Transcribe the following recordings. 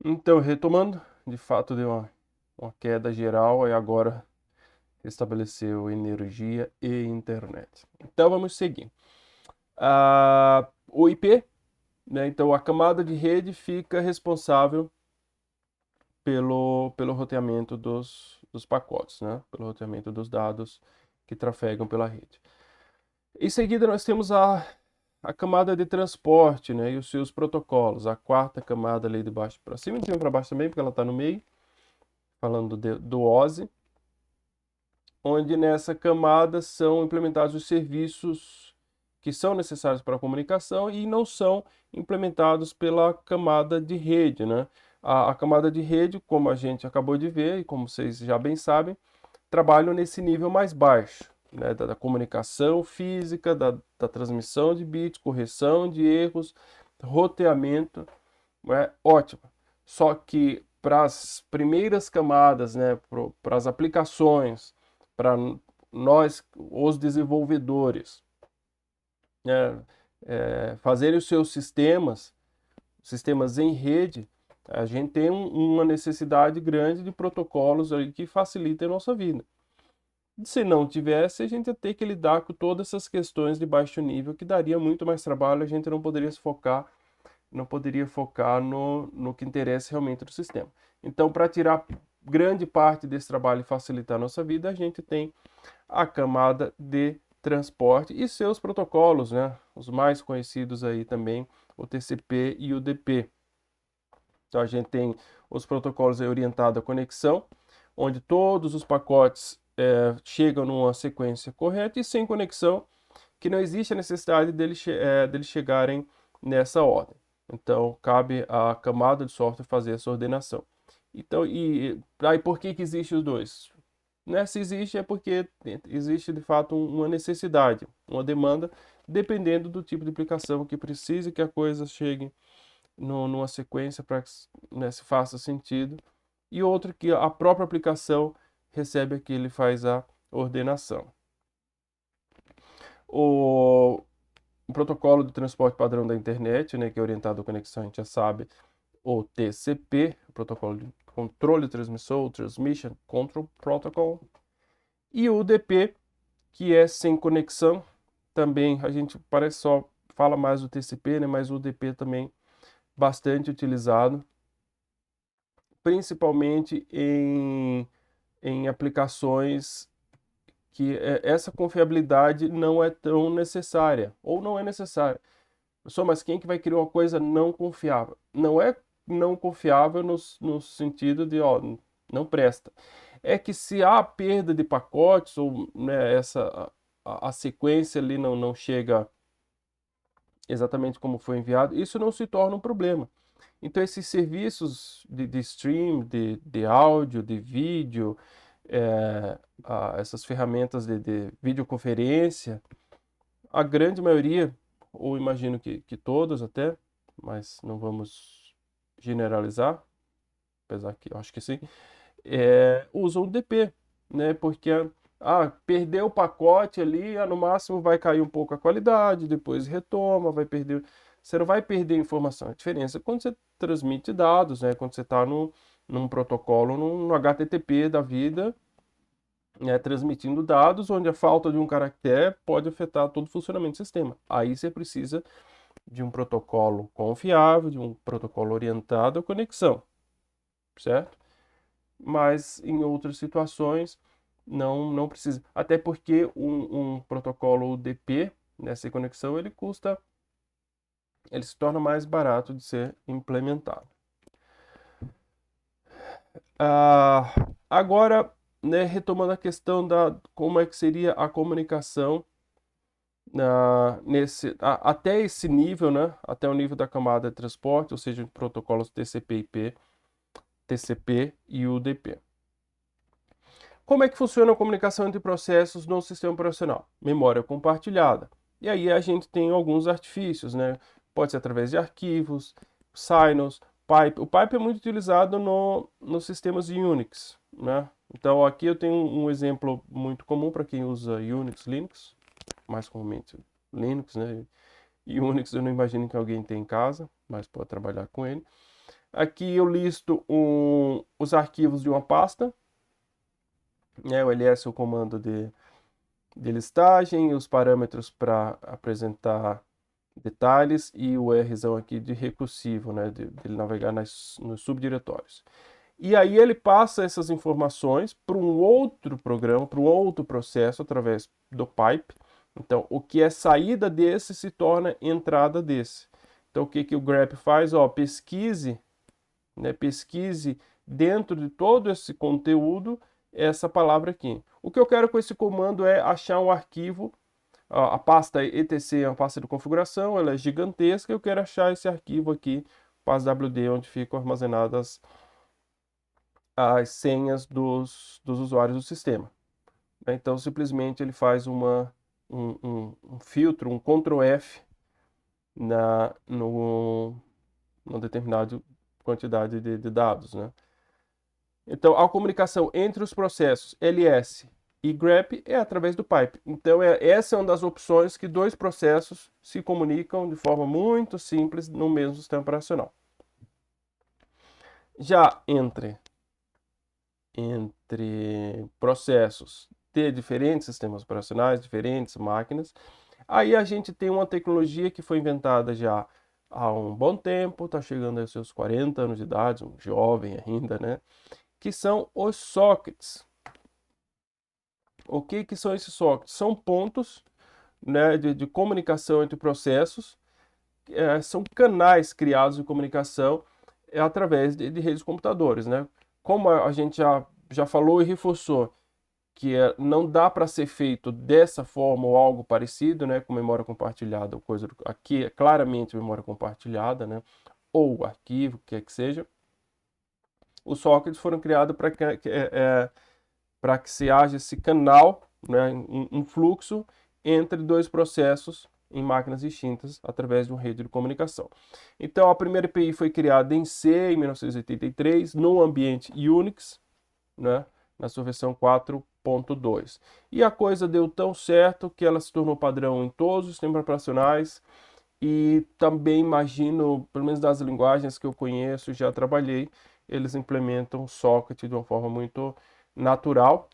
Então, retomando, de fato deu uma queda geral e agora estabeleceu energia e internet. Então vamos seguir. O IP, né? Então a camada de rede fica responsável pelo roteamento dos pacotes, né? Pelo roteamento dos dados que trafegam pela rede. Em seguida nós temos a camada de transporte, né? E os seus protocolos. A quarta camada ali de baixo para cima e de cima para baixo também, porque ela está no meio, falando do OSI, onde nessa camada são implementados os serviços que são necessários para a comunicação e não são implementados pela camada de rede, né? A camada de rede, como a gente acabou de ver e como vocês já bem sabem, trabalham nesse nível mais baixo, né? Da comunicação física, da transmissão de bits, correção de erros, roteamento, né? Ótimo. Só que para as primeiras camadas, né? Para as aplicações, para nós, os desenvolvedores, né, fazerem os seus sistemas em rede, a gente tem uma necessidade grande de protocolos aí que facilitem a nossa vida. Se não tivesse, a gente ia ter que lidar com todas essas questões de baixo nível, que daria muito mais trabalho, a gente não poderia focar no que interessa realmente do sistema. Então, para tirar grande parte desse trabalho e facilitar a nossa vida, a gente tem a camada de transporte e seus protocolos, né? Os mais conhecidos aí também, o TCP e o UDP. Então a gente tem os protocolos orientados à conexão, onde todos os pacotes chegam numa sequência correta e sem conexão, que não existe a necessidade deles chegarem nessa ordem. Então cabe à camada de software fazer essa ordenação. Então, e aí por que existem os dois? Né? Se existe é porque existe de fato uma necessidade, uma demanda, dependendo do tipo de aplicação que precise que a coisa chegue numa sequência para que, né, se faça sentido, e outra que a própria aplicação recebe aqui, ele faz a ordenação. O, o protocolo de transporte padrão da internet, né, que é orientado à conexão, a gente já sabe, o TCP, o protocolo de controle de transmissão, Transmission Control Protocol, e o UDP, que é sem conexão. Também a gente parece só fala mais do TCP, né, mas o UDP também bastante utilizado, principalmente em aplicações que essa confiabilidade não é tão necessária, ou não é necessária. Só, mas quem que vai criar uma coisa não confiável? Não é não confiável no sentido de, ó, não presta. É que se há perda de pacotes, ou né, a sequência ali não chega exatamente como foi enviado, isso não se torna um problema. Então, esses serviços de stream, de áudio, de vídeo, essas ferramentas de videoconferência, a grande maioria, ou imagino que todas até, mas não vamos generalizar, apesar que eu acho que sim, usam o DP, né? Porque perdeu o pacote ali, no máximo vai cair um pouco a qualidade, depois retoma, vai perder. Você não vai perder informação. A diferença é quando você transmite dados, né? Quando você está num protocolo, no HTTP da vida, né? Transmitindo dados, onde a falta de um caractere pode afetar todo o funcionamento do sistema. Aí você precisa de um protocolo confiável, de um protocolo orientado à conexão, certo? Mas em outras situações não precisa. Até porque um protocolo UDP, nessa conexão, ele se torna mais barato de ser implementado. Ah, agora, né, retomando a questão da como é que seria a comunicação até esse nível, né, até o nível da camada de transporte, ou seja, protocolos TCP/IP, TCP e UDP. Como é que funciona a comunicação entre processos no sistema operacional? Memória compartilhada. E aí a gente tem alguns artifícios, né? Pode ser através de arquivos, signals, pipe. O pipe é muito utilizado nos sistemas Unix, né? Então aqui eu tenho um exemplo muito comum para quem usa Unix, Linux, mais comumente Linux, né? E Unix eu não imagino que alguém tenha em casa, mas pode trabalhar com ele. Aqui eu listo os arquivos de uma pasta, né? O ls é o comando de listagem, os parâmetros para apresentar detalhes e o Rzão aqui de recursivo, né? De navegar nos subdiretórios. E aí ele passa essas informações para um outro programa, para um outro processo através do pipe. Então, o que é saída desse se torna entrada desse. Então, o que que o grep faz? Ó, pesquise, né, pesquise dentro de todo esse conteúdo essa palavra aqui. O que eu quero com esse comando é achar um arquivo. A pasta etc é uma pasta de configuração, ela é gigantesca. Eu quero achar esse arquivo aqui, PASWD, onde ficam armazenadas as senhas dos usuários do sistema. Então, simplesmente ele faz um filtro, um Ctrl F numa determinada quantidade de dados, né? Então, a comunicação entre os processos ls e grep é através do pipe. Então, essa é uma das opções que dois processos se comunicam de forma muito simples no mesmo sistema operacional. Já entre processos de diferentes sistemas operacionais, diferentes máquinas, aí a gente tem uma tecnologia que foi inventada já há um bom tempo, está chegando aos seus 40 anos de idade, um jovem ainda, né? Que são os sockets. O que são esses sockets? São pontos, né, de comunicação entre processos, são canais criados de comunicação através de redes de computadores, né? Como a gente já falou e reforçou, que não dá para ser feito dessa forma ou algo parecido, né, com memória compartilhada, coisa aqui é claramente memória compartilhada, né, ou arquivo, o que é que seja. Os sockets foram criados para que se haja esse canal, né, um fluxo entre dois processos em máquinas distintas através de uma rede de comunicação. Então, a primeira API foi criada em C em 1983 no ambiente Unix, né, na sua versão 4.2. E a coisa deu tão certo que ela se tornou padrão em todos os sistemas operacionais e também imagino, pelo menos das linguagens que eu conheço, já trabalhei, eles implementam socket de uma forma muito natural,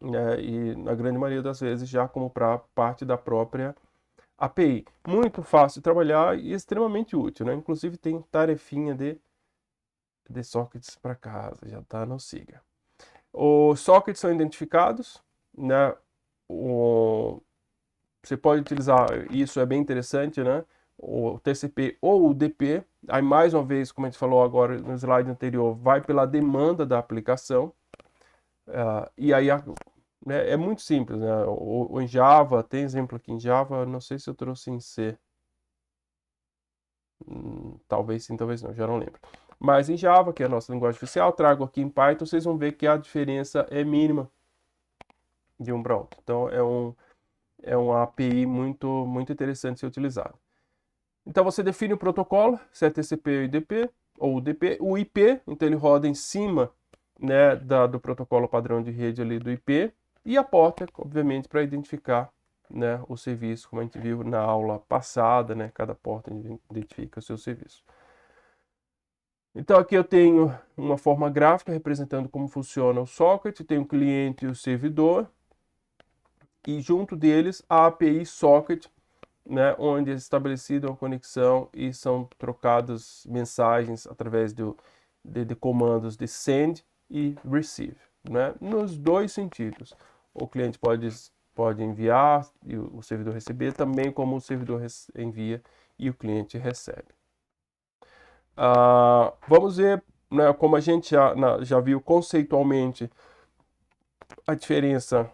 né, e na grande maioria das vezes já como para parte da própria API. Muito fácil de trabalhar e extremamente útil, né? Inclusive tem tarefinha de sockets para casa, já está no SIGA. Os sockets são identificados, né? Você pode utilizar, isso é bem interessante, né? O TCP ou o DP. Aí, mais uma vez, como a gente falou agora no slide anterior, vai pela demanda da aplicação. E aí, né, é muito simples, né? Em Java, tem exemplo aqui em Java, não sei se eu trouxe em C. Talvez sim, talvez não, já não lembro. Mas em Java, que é a nossa linguagem oficial, trago aqui em Python, vocês vão ver que a diferença é mínima de um para outro. Então, é uma API muito interessante de ser utilizada. Então, você define o protocolo, se é TCP ou IDP, ou UDP. O IP, então ele roda em cima, né, do protocolo padrão de rede ali do IP, e a porta, obviamente, para identificar, né, o serviço, como a gente viu na aula passada, né, cada porta identifica o seu serviço. Então, aqui eu tenho uma forma gráfica representando como funciona o socket, tem o cliente e o servidor, e junto deles a API socket, né, onde é estabelecida uma conexão e são trocadas mensagens através de comandos de send e receive, né, nos dois sentidos. O cliente pode enviar e o servidor receber, também como o servidor envia e o cliente recebe. Vamos ver, né, como a gente já viu conceitualmente a diferença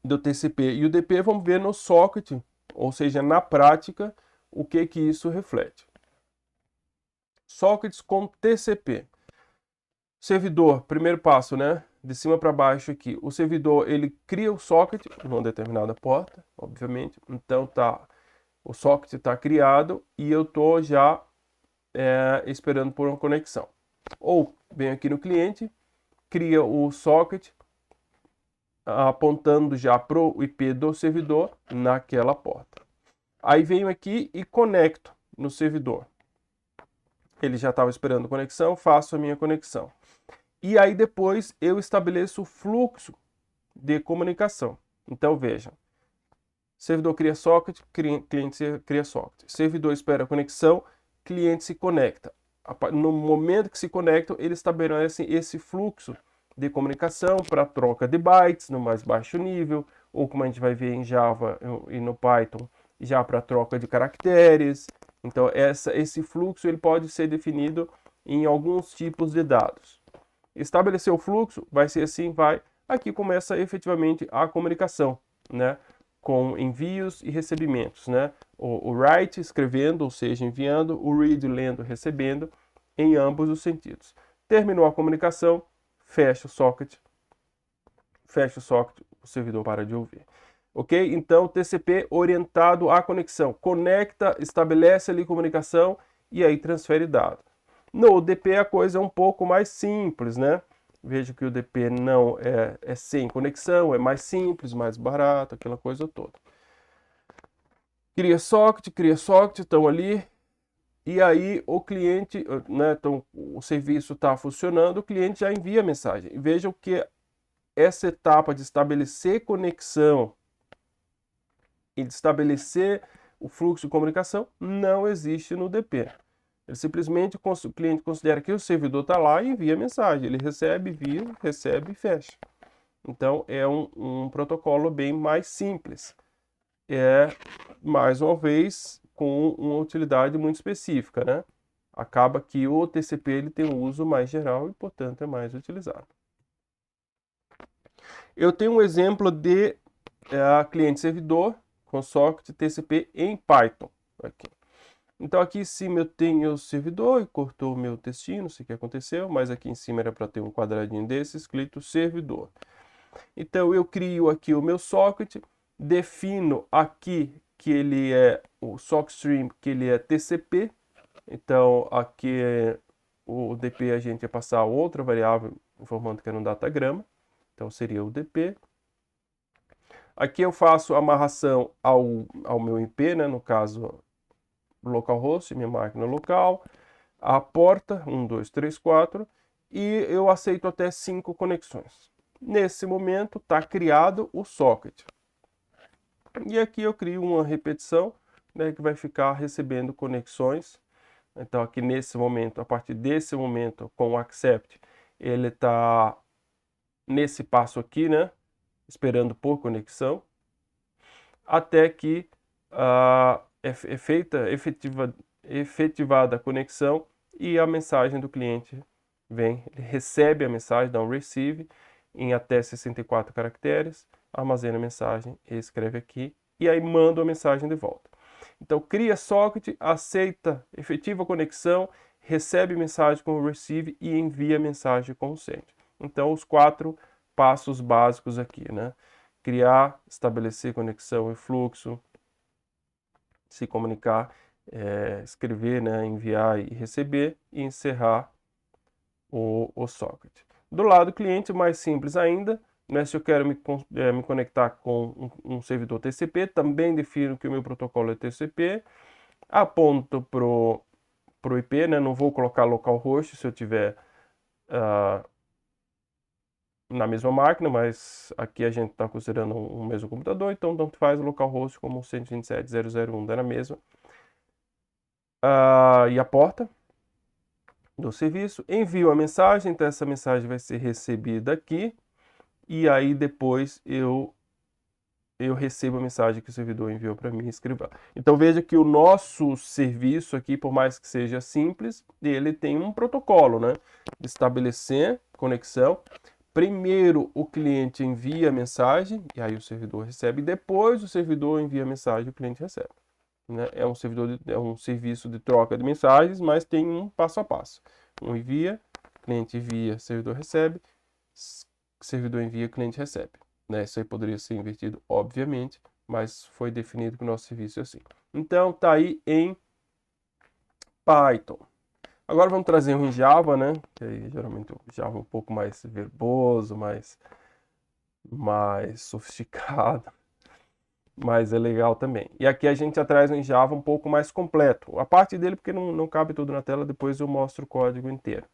do TCP e o DP, vamos ver no socket, ou seja, na prática, o que isso reflete. Sockets com TCP. Servidor, primeiro passo, né? De cima para baixo aqui. O servidor, ele cria o socket numa determinada porta, obviamente. Então, o socket está criado e eu estou já esperando por uma conexão. Ou, venho aqui no cliente, cria o socket, apontando já para o IP do servidor naquela porta. Aí venho aqui e conecto no servidor. Ele já estava esperando conexão, faço a minha conexão. E aí depois eu estabeleço o fluxo de comunicação. Então vejam, servidor cria socket, cliente cria socket. Servidor espera a conexão, cliente se conecta. No momento que se conectam, eles estabelecem esse fluxo de comunicação para troca de bytes no mais baixo nível, ou como a gente vai ver em Java e no Python, já para troca de caracteres. Então esse fluxo ele pode ser definido em alguns tipos de dados. Estabelecer o fluxo, vai ser assim, vai. Aqui começa efetivamente a comunicação, né? Com envios e recebimentos, né? O write escrevendo, ou seja, enviando, o read lendo, recebendo, em ambos os sentidos. Terminou a comunicação, fecha o socket, o servidor para de ouvir. Ok? Então, TCP orientado à conexão. Conecta, estabelece ali comunicação e aí transfere dados. No DP a coisa é um pouco mais simples, né? Veja que o DP não é sem conexão, é mais simples, mais barato, aquela coisa toda. Cria socket, estão ali. E aí o cliente, né, então o serviço está funcionando, o cliente já envia a mensagem. Vejam que essa etapa de estabelecer conexão e de estabelecer o fluxo de comunicação não existe no DP. Ele simplesmente, o cliente considera que o servidor está lá e envia a mensagem. Ele recebe, envia, recebe e fecha. Então, é um protocolo bem mais simples. Mais uma vez, com uma utilidade muito específica, né? Acaba que o TCP ele tem um uso mais geral e, portanto, é mais utilizado. Eu tenho um exemplo de cliente-servidor com socket TCP em Python. Aqui. Então aqui em cima eu tenho o servidor e cortou o meu textinho, não sei o que aconteceu, mas aqui em cima era para ter um quadradinho desse escrito servidor. Então eu crio aqui o meu socket, defino aqui que ele é o sockstream, que ele é TCP. Então aqui o DP a gente ia passar outra variável informando que era um datagrama. Então seria o DP. Aqui eu faço amarração ao meu IP, né? No caso localhost, minha máquina local, a porta 1, 2, 3, 4 e eu aceito até 5 conexões. Nesse momento está criado o socket. E aqui eu crio uma repetição, né, que vai ficar recebendo conexões. Então aqui nesse momento, a partir desse momento, com o accept, ele está nesse passo aqui, né, esperando por conexão, até que efetivada a conexão e a mensagem do cliente vem, ele recebe a mensagem, dá um receive em até 64 caracteres, armazena a mensagem, escreve aqui e aí manda a mensagem de volta. Então cria socket, aceita, efetiva a conexão, recebe mensagem com o receive e envia a mensagem com o send. Então os 4 passos básicos aqui, né? Criar, estabelecer conexão e fluxo, se comunicar, escrever, né, enviar e receber e encerrar o socket. Do lado cliente, mais simples ainda, né, se eu quero me conectar com um servidor TCP, também defino que o meu protocolo é TCP, aponto pro IP, né, não vou colocar localhost se eu tiver na mesma máquina, mas aqui a gente está considerando um mesmo computador, então tanto faz o localhost como o 127.0.0.1 dá na mesma. E a porta do serviço, envio a mensagem, então essa mensagem vai ser recebida aqui, e aí depois eu recebo a mensagem que o servidor enviou para mim escrever. Então veja que o nosso serviço aqui, por mais que seja simples, ele tem um protocolo, né? De estabelecer conexão. Primeiro o cliente envia a mensagem, e aí o servidor recebe, depois o servidor envia a mensagem e o cliente recebe. Né? É um serviço de troca de mensagens, mas tem um passo a passo. Um envia, cliente envia, servidor recebe, servidor envia, cliente recebe. Né? Isso aí poderia ser invertido, obviamente, mas foi definido que o nosso serviço é assim. Então, tá aí em Python. Agora vamos trazer um em Java, né? Que aí, geralmente o Java é um pouco mais verboso, mais sofisticado. mas é legal também. E aqui a gente já traz um Java um pouco mais completo. A parte dele, porque não cabe tudo na tela, depois eu mostro o código inteiro.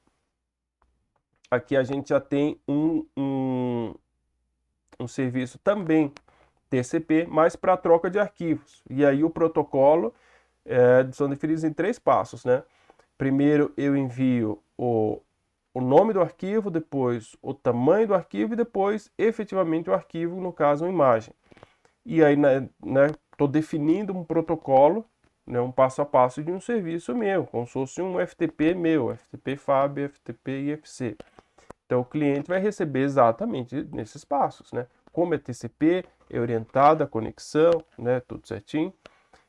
Aqui a gente já tem um serviço também TCP, mas para troca de arquivos. E aí o protocolo são definidos em 3 passos, né? Primeiro eu envio o nome do arquivo, depois o tamanho do arquivo e depois efetivamente o arquivo, no caso uma imagem. E aí, né, tô definindo um protocolo, né, um passo a passo de um serviço meu, como se fosse um FTP meu, FTP FAB, FTP IFC. Então o cliente vai receber exatamente nesses passos, né? Como é TCP, é orientada a conexão, né, tudo certinho.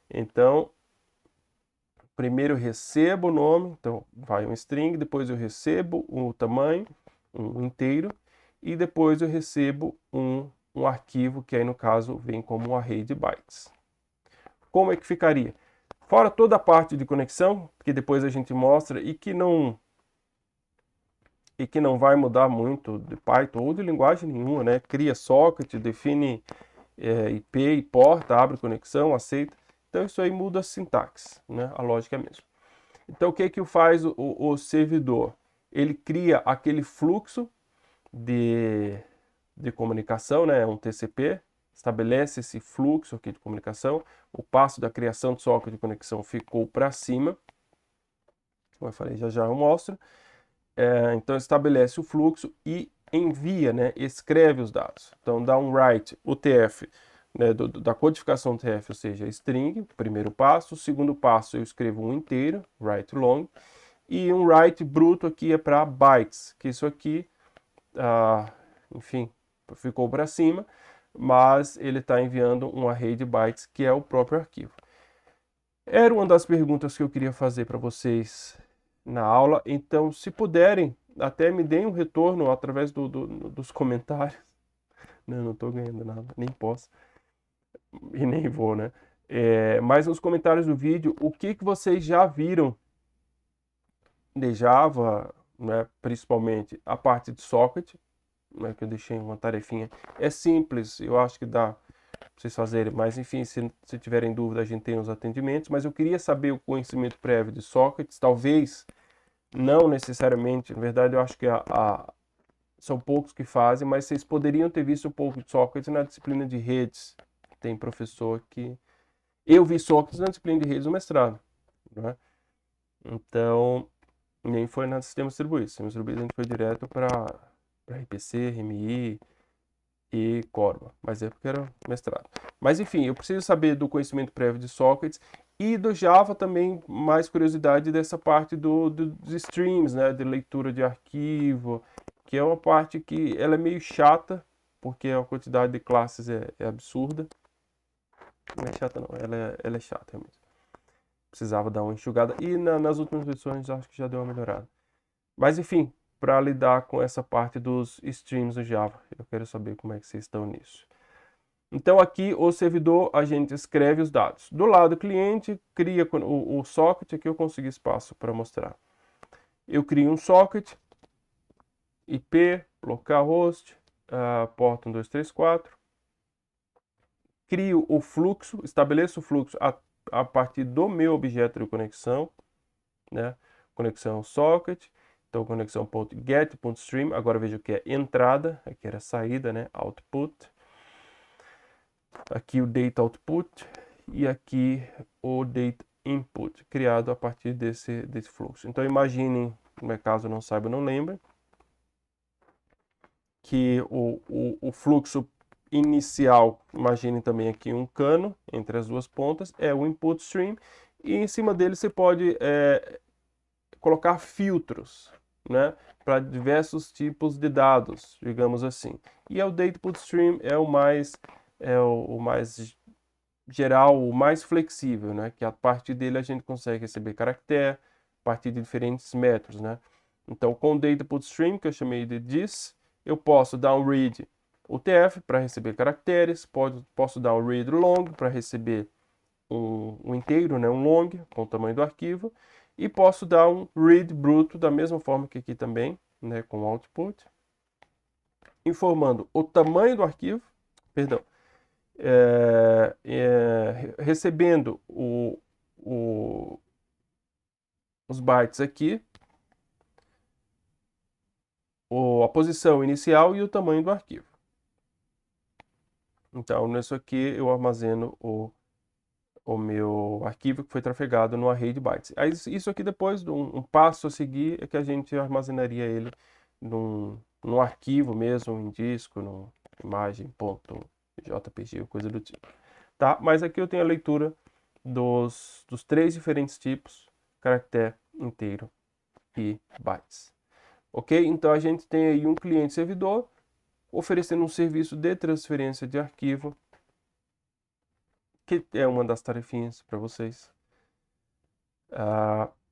Então, primeiro eu recebo o nome, então vai um string, depois eu recebo o tamanho, um inteiro, e depois eu recebo um arquivo que aí no caso vem como um array de bytes. Como é que ficaria? Fora toda a parte de conexão, que depois a gente mostra e que não vai mudar muito de Python ou de linguagem nenhuma, né? Cria socket, define IP e porta, abre conexão, aceita. Então isso aí muda a sintaxe, né? A lógica é a mesma. Então o que faz o servidor? Ele cria aquele fluxo de comunicação, né? Um TCP, estabelece esse fluxo aqui de comunicação. O passo da criação de socket de conexão ficou para cima. Como eu falei, já eu mostro. Então estabelece o fluxo e envia, né? Escreve os dados. Então dá um write UTF, né? Da codificação UTF, ou seja, string, primeiro passo. O segundo passo eu escrevo um inteiro, write long. E um write bruto aqui é para bytes, que isso aqui, enfim, ficou para cima, mas ele está enviando um array de bytes, que é o próprio arquivo. Era uma das perguntas que eu queria fazer para vocês na aula, então se puderem, até me deem um retorno através dos comentários. Não estou ganhando nada, nem posso, e nem vou, né? Mas nos comentários do vídeo, o que vocês já viram de Java, né, principalmente a parte de socket, né, que eu deixei uma tarefinha. É simples, eu acho que dá para vocês fazerem, mas enfim, se tiverem dúvida, a gente tem os atendimentos, mas eu queria saber o conhecimento prévio de sockets, talvez não necessariamente, na verdade eu acho que são poucos que fazem, mas vocês poderiam ter visto um pouco de sockets na disciplina de redes. Tem professor que... Eu vi sockets na disciplina de redes no mestrado, né? Então, nem foi na sistema distribuído. Sistema distribuído a gente foi direto para RPC, RMI e Corba, mas é porque era mestrado. Mas enfim, eu preciso saber do conhecimento prévio de sockets e do Java também, mais curiosidade dessa parte dos streams, né, de leitura de arquivo, que é uma parte que ela é meio chata, porque a quantidade de classes é absurda. Não é chata não, ela é chata realmente. Precisava dar uma enxugada e nas últimas versões acho que já deu uma melhorada. Mas enfim, para lidar com essa parte dos streams do Java, eu quero saber como é que vocês estão nisso. Então aqui o servidor a gente escreve os dados. Do lado cliente, cria o socket, aqui eu consegui espaço para mostrar. Eu crio um socket, IP, localhost, porta 1234. Crio o fluxo, estabeleço o fluxo a partir do meu objeto de conexão, né? Conexão socket. Então, conexão.get.stream, agora veja o que é entrada, aqui era saída, né? Output. Aqui o data output e aqui o data input, criado a partir desse fluxo. Então, imaginem, caso não saiba, não lembre, que o fluxo inicial, imaginem também aqui um cano entre as duas pontas, é o input stream, e em cima dele você pode colocar filtros, né, para diversos tipos de dados, digamos assim. E o data input stream é o mais geral, o mais flexível, né, que a partir dele a gente consegue receber caractere a partir de diferentes métodos, né. Então, com o data input stream, que eu chamei de this, eu posso dar um read UTF para receber caracteres, posso dar um read long para receber um inteiro, né, um long, com o tamanho do arquivo, e posso dar um read bruto da mesma forma que aqui também, né, com output, informando o tamanho do arquivo, perdão, recebendo os bytes aqui, a posição inicial e o tamanho do arquivo. Então, nisso aqui eu armazeno o meu arquivo que foi trafegado no array de bytes. Aí, isso aqui depois, um passo a seguir, é que a gente armazenaria ele num arquivo mesmo, em disco, numa imagem.jpg, coisa do tipo. Tá? Mas aqui eu tenho a leitura dos 3 diferentes tipos, caractere, inteiro e bytes. Ok? Então a gente tem aí um cliente-servidor oferecendo um serviço de transferência de arquivo, que é uma das tarefinhas para vocês,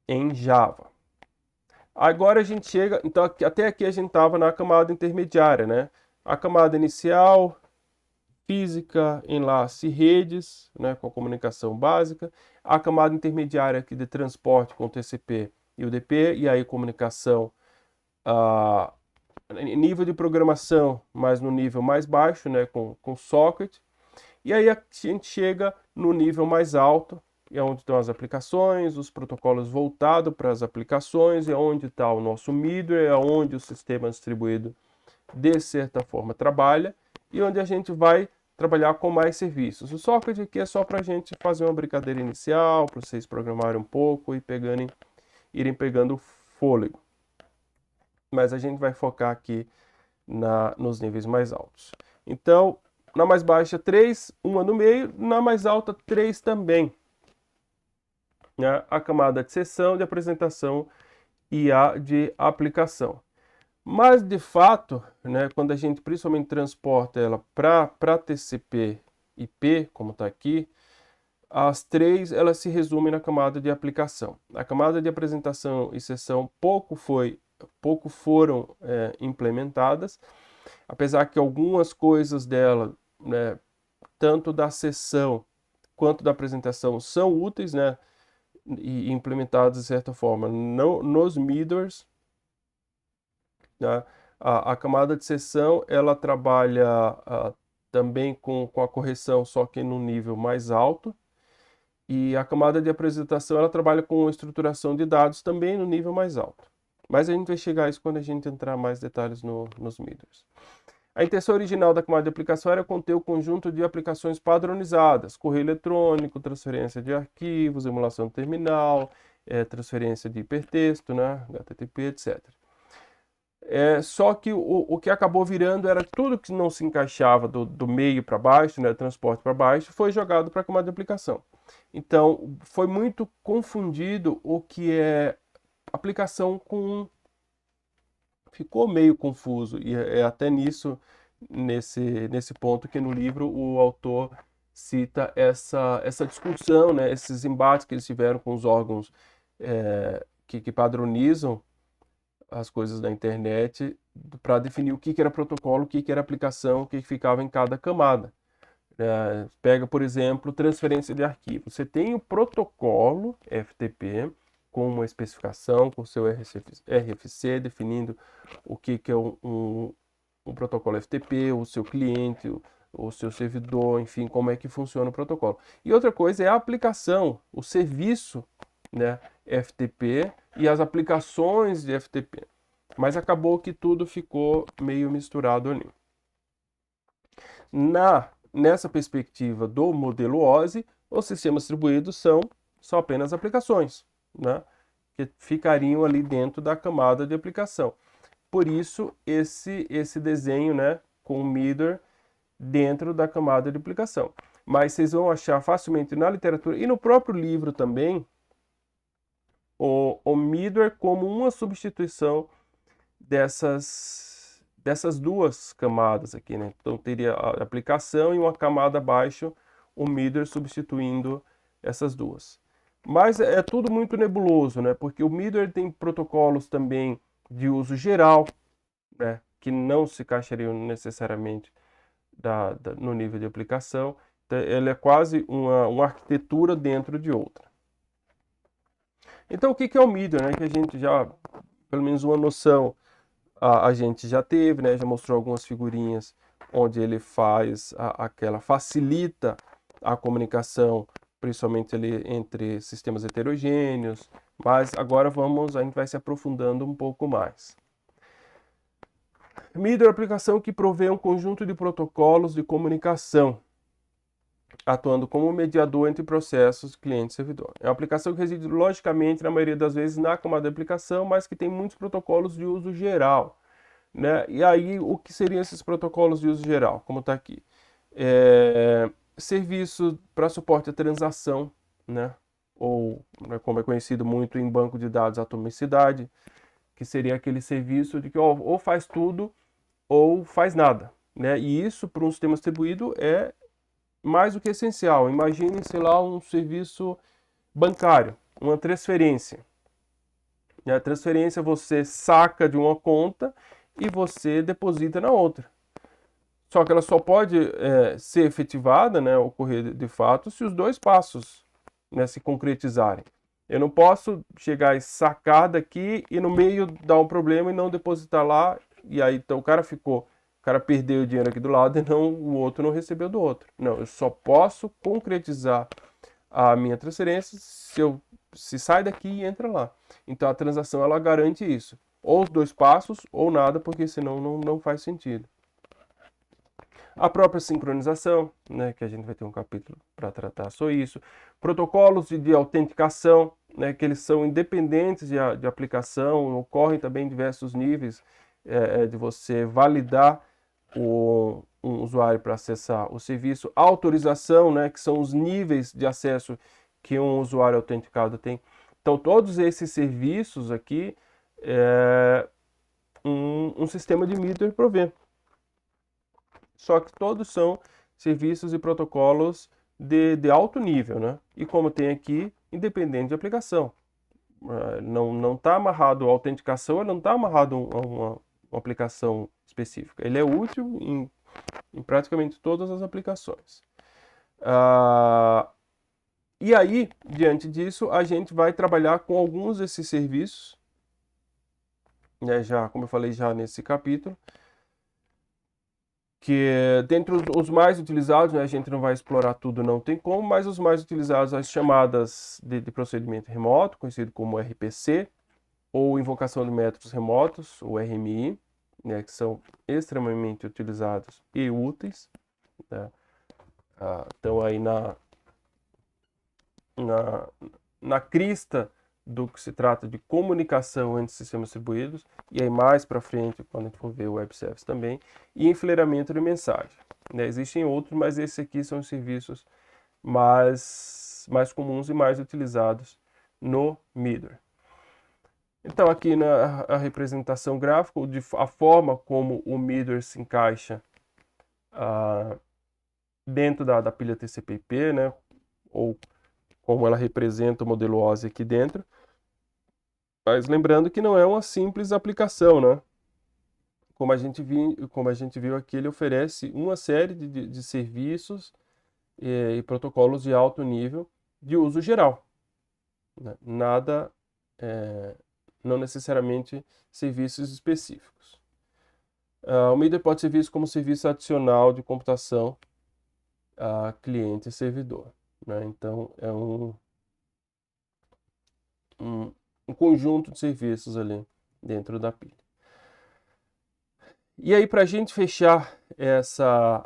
em Java. Agora a gente chega, então até aqui a gente estava na camada intermediária, né? A camada inicial, física, enlace e redes, né, com a comunicação básica. A camada intermediária aqui de transporte com o TCP e o UDP, e aí comunicação, nível de programação, mas no nível mais baixo, né, com socket. E aí a gente chega no nível mais alto, é onde estão as aplicações, os protocolos voltados para as aplicações, é onde está o nosso middleware, é onde o sistema distribuído de certa forma trabalha, e onde a gente vai trabalhar com mais serviços. O socket aqui é só para a gente fazer uma brincadeira inicial, para vocês programarem um pouco e irem pegando fôlego. Mas a gente vai focar aqui nos níveis mais altos. Então, na mais baixa 3, uma no meio, na mais alta 3 também. Né? A camada de sessão, de apresentação e a de aplicação. Mas, de fato, né, quando a gente principalmente transporta ela para TCP/IP, como está aqui, as 3 elas se resumem na camada de aplicação. A camada de apresentação e sessão pouco foram implementadas, apesar que algumas coisas dela, né, tanto da sessão quanto da apresentação, são úteis, né, e implementadas de certa forma nos middlewares. Né? A camada de sessão ela trabalha também com a correção, só que no nível mais alto. E a camada de apresentação ela trabalha com a estruturação de dados também no nível mais alto. Mas a gente vai chegar a isso quando a gente entrar mais detalhes nos middlewares. A intenção original da camada de aplicação era conter o conjunto de aplicações padronizadas, correio eletrônico, transferência de arquivos, emulação terminal, transferência de hipertexto, né, HTTP, etc. Só que o que acabou virando era tudo que não se encaixava do meio para baixo, né, transporte para baixo, foi jogado para a camada de aplicação. Então, foi muito confundido o que é aplicação com... Ficou meio confuso, e é até nesse ponto que no livro o autor cita essa discussão, né, esses embates que eles tiveram com os órgãos que padronizam as coisas da internet para definir o que era protocolo, o que era aplicação, o que ficava em cada camada. Pega, por exemplo, transferência de arquivo. Você tem o protocolo FTP com uma especificação, com seu RFC, definindo o que é um protocolo FTP, o seu cliente, o seu servidor, enfim, como é que funciona o protocolo. E outra coisa é a aplicação, o serviço, né, FTP e as aplicações de FTP. Mas acabou que tudo ficou meio misturado ali. Nessa perspectiva do modelo OSI, os sistemas distribuídos são só apenas aplicações, né, que ficariam ali dentro da camada de aplicação. Por isso, esse desenho, né, com o middleware dentro da camada de aplicação. Mas vocês vão achar facilmente na literatura e no próprio livro também o middleware como uma substituição dessas duas camadas aqui, né? Então teria a aplicação e uma camada abaixo, o middleware substituindo essas duas. Mas é tudo muito nebuloso, né? Porque o middleware tem protocolos também de uso geral, né? Que não se encaixariam necessariamente no nível de aplicação. Então, ele é quase uma arquitetura dentro de outra. Então, o que é o middleware, né? Que a gente já, pelo menos uma noção, a gente já teve, né? Já mostrou algumas figurinhas onde ele facilita a comunicação, principalmente ali entre sistemas heterogêneos, mas agora a gente vai se aprofundando um pouco mais. Middle é a aplicação que provê um conjunto de protocolos de comunicação, atuando como mediador entre processos cliente e servidor. É uma aplicação que reside logicamente, na maioria das vezes, na camada de aplicação, mas que tem muitos protocolos de uso geral, né? E aí, o que seriam esses protocolos de uso geral? Como está aqui. Serviço para suporte à transação, né? Ou, como é conhecido muito em banco de dados, atomicidade, que seria aquele serviço de que ou faz tudo ou faz nada, né? E isso, para um sistema distribuído, é mais do que essencial. Imagine, sei lá, um serviço bancário, uma transferência. E a transferência você saca de uma conta e você deposita na outra. Só que ela só pode ser efetivada, né, ocorrer de fato, se os dois passos, né, se concretizarem. Eu não posso chegar e sacar daqui e no meio dar um problema e não depositar lá, e aí então o cara perdeu o dinheiro aqui do lado e o outro não recebeu do outro. Não, eu só posso concretizar a minha transferência se sai daqui e entra lá. Então a transação ela garante isso. Ou os dois passos ou nada, porque senão não faz sentido. A própria sincronização, né, que a gente vai ter um capítulo para tratar sobre isso. Protocolos de autenticação, né, que eles são independentes de aplicação, ocorrem também em diversos níveis de você validar um usuário para acessar o serviço. Autorização, né, que são os níveis de acesso que um usuário autenticado tem. Então, todos esses serviços aqui, um sistema de middleware provê. Só que todos são serviços e protocolos de alto nível, né? E como tem aqui, independente de aplicação. Não está amarrado a autenticação, ele não está amarrado a uma aplicação específica. Ele é útil em praticamente todas as aplicações. E aí, diante disso, a gente vai trabalhar com alguns desses serviços, né, já, como eu falei já nesse capítulo, que dentre os mais utilizados, né, a gente não vai explorar tudo, não tem como, mas os mais utilizados, as chamadas de procedimento remoto, conhecido como RPC, ou invocação de métodos remotos, o RMI, né, que são extremamente utilizados e úteis, né? Estão aí na crista do que se trata de comunicação entre sistemas distribuídos, e aí mais para frente, quando a gente for ver o web service também, e enfileiramento de mensagem, né? Existem outros, mas esses aqui são os serviços mais comuns e mais utilizados no middleware. Então aqui na representação gráfica, a forma como o middleware se encaixa dentro da pilha TCP/IP, né? Ou como ela representa o modelo OSI aqui dentro. Mas lembrando que não é uma simples aplicação, né? Como a gente viu aqui, ele oferece uma série de serviços e protocolos de alto nível de uso geral, né? Nada, não necessariamente serviços específicos. O middleware pode ser visto como serviço adicional de computação a cliente e servidor, né? Então, é um conjunto de serviços ali dentro da pilha. E aí, para a gente fechar essa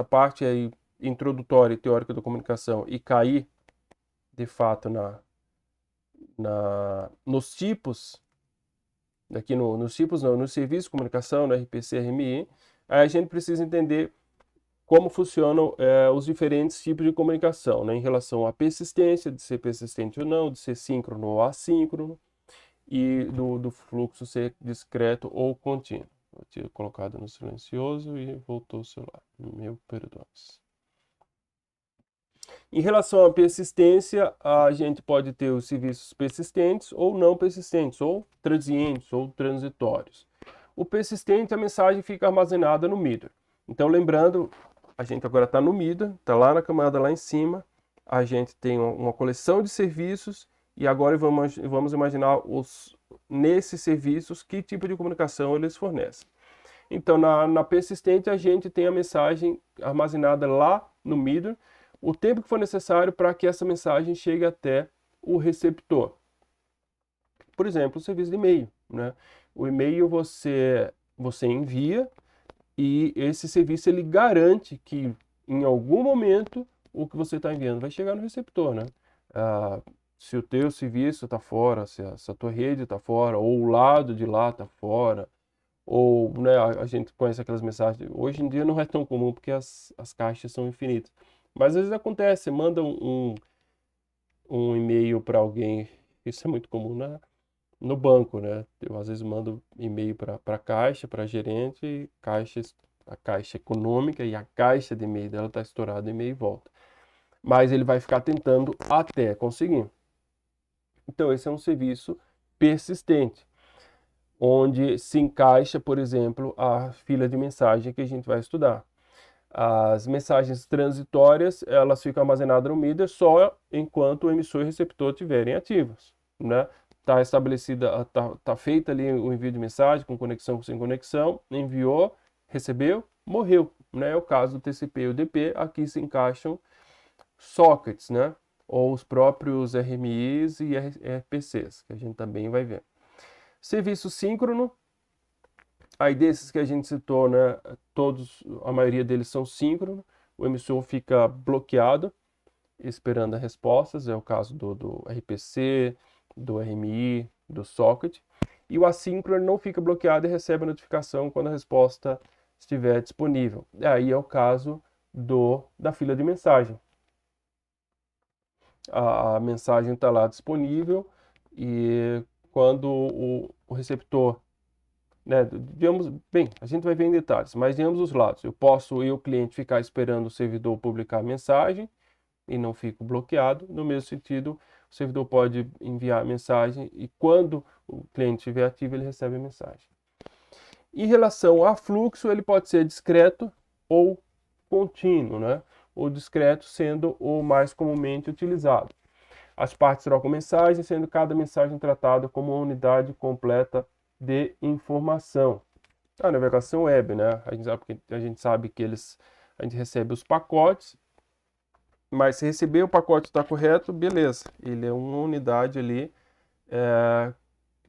parte aí introdutória e teórica da comunicação e cair, de fato, nos tipos, nos serviços de comunicação, no RPC, RMI, aí a gente precisa entender como funcionam os diferentes tipos de comunicação, né, em relação à persistência, de ser persistente ou não, de ser síncrono ou assíncrono, e do fluxo ser discreto ou contínuo. Eu tinha colocado no silencioso e voltou o celular. Meu perdões. Em relação à persistência, a gente pode ter os serviços persistentes ou não persistentes, ou transientes, ou transitórios. O persistente, a mensagem fica armazenada no middleware. Então, lembrando, a gente agora está no middleware, está lá na camada lá em cima, a gente tem uma coleção de serviços, e agora vamos imaginar nesses serviços que tipo de comunicação eles fornecem. Então, na persistente, a gente tem a mensagem armazenada lá no middle, o tempo que for necessário para que essa mensagem chegue até o receptor. Por exemplo, o serviço de e-mail, né? O e-mail você envia e esse serviço ele garante que em algum momento o que você está enviando vai chegar no receptor, né? Ah, se o teu serviço está fora, se a tua rede está fora, ou o lado de lá está fora, ou, né, a gente conhece aquelas mensagens. Hoje em dia não é tão comum porque as caixas são infinitas. Mas às vezes acontece, você manda um e-mail para alguém, isso é muito comum no banco, né? Eu às vezes mando e-mail para a caixa, para gerente, e a caixa econômica e a caixa de e-mail dela está estourada, e-mail volta. Mas ele vai ficar tentando até conseguir. Então esse é um serviço persistente, onde se encaixa, por exemplo, a fila de mensagem que a gente vai estudar. As mensagens transitórias, elas ficam armazenadas no middle só enquanto o emissor e o receptor estiverem ativos, né? Está estabelecida, tá feita ali o envio de mensagem com conexão, sem conexão, enviou, recebeu, morreu, né? É o caso do TCP e o UDP, aqui se encaixam sockets, né? Ou os próprios RMIs e RPCs, que a gente também vai ver. Serviço síncrono, aí desses que a gente citou, né, a maioria deles são síncronos, o emissor fica bloqueado, esperando as respostas, é o caso do RPC, do RMI, do socket, e o assíncrono não fica bloqueado e recebe a notificação quando a resposta estiver disponível. Aí é o caso da fila de mensagem. A mensagem está lá disponível e quando o receptor, né, digamos, bem, a gente vai ver em detalhes, mas de ambos os lados. Eu, cliente, ficar esperando o servidor publicar a mensagem e não fico bloqueado. No mesmo sentido, o servidor pode enviar a mensagem e quando o cliente estiver ativo, ele recebe a mensagem. Em relação a fluxo, ele pode ser discreto ou contínuo, né? O discreto sendo o mais comumente utilizado. As partes trocam mensagens, sendo cada mensagem tratada como uma unidade completa de informação. A navegação web, né? A gente sabe que a gente recebe os pacotes, mas se receber o pacote está correto, beleza. Ele é uma unidade ali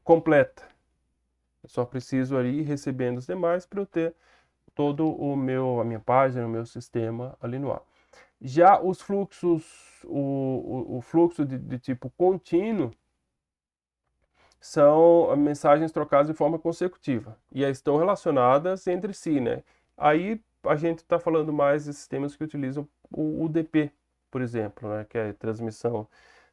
completa. Eu só preciso ali ir recebendo os demais para eu ter todo a minha página, o meu sistema ali no ar. Já os fluxos, o fluxo de tipo contínuo, são mensagens trocadas de forma consecutiva e estão relacionadas entre si, né? Aí a gente está falando mais de sistemas que utilizam o UDP, por exemplo, né? Que é transmissão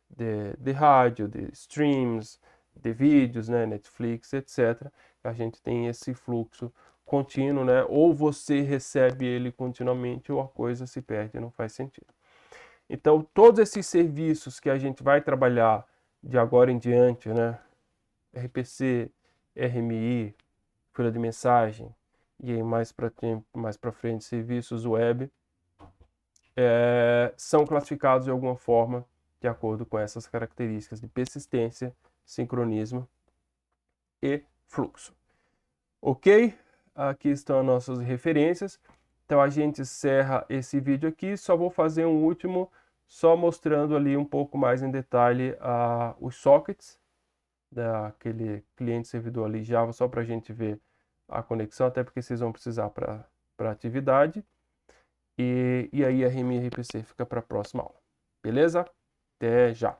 de rádio, de streams, de vídeos, né? Netflix, etc. A gente tem esse fluxo contínuo, né? Ou você recebe ele continuamente ou a coisa se perde, não faz sentido. Então, todos esses serviços que a gente vai trabalhar de agora em diante, né? RPC, RMI, fila de mensagem, e aí mais para frente, serviços web, são classificados de alguma forma de acordo com essas características de persistência, sincronismo e fluxo. Ok? Aqui estão as nossas referências. Então a gente encerra esse vídeo aqui. Só vou fazer um último, só mostrando ali um pouco mais em detalhe os sockets daquele cliente servidor ali Java, só para a gente ver a conexão, até porque vocês vão precisar para atividade. E aí a RMI RPC fica para a próxima aula. Beleza? Até já!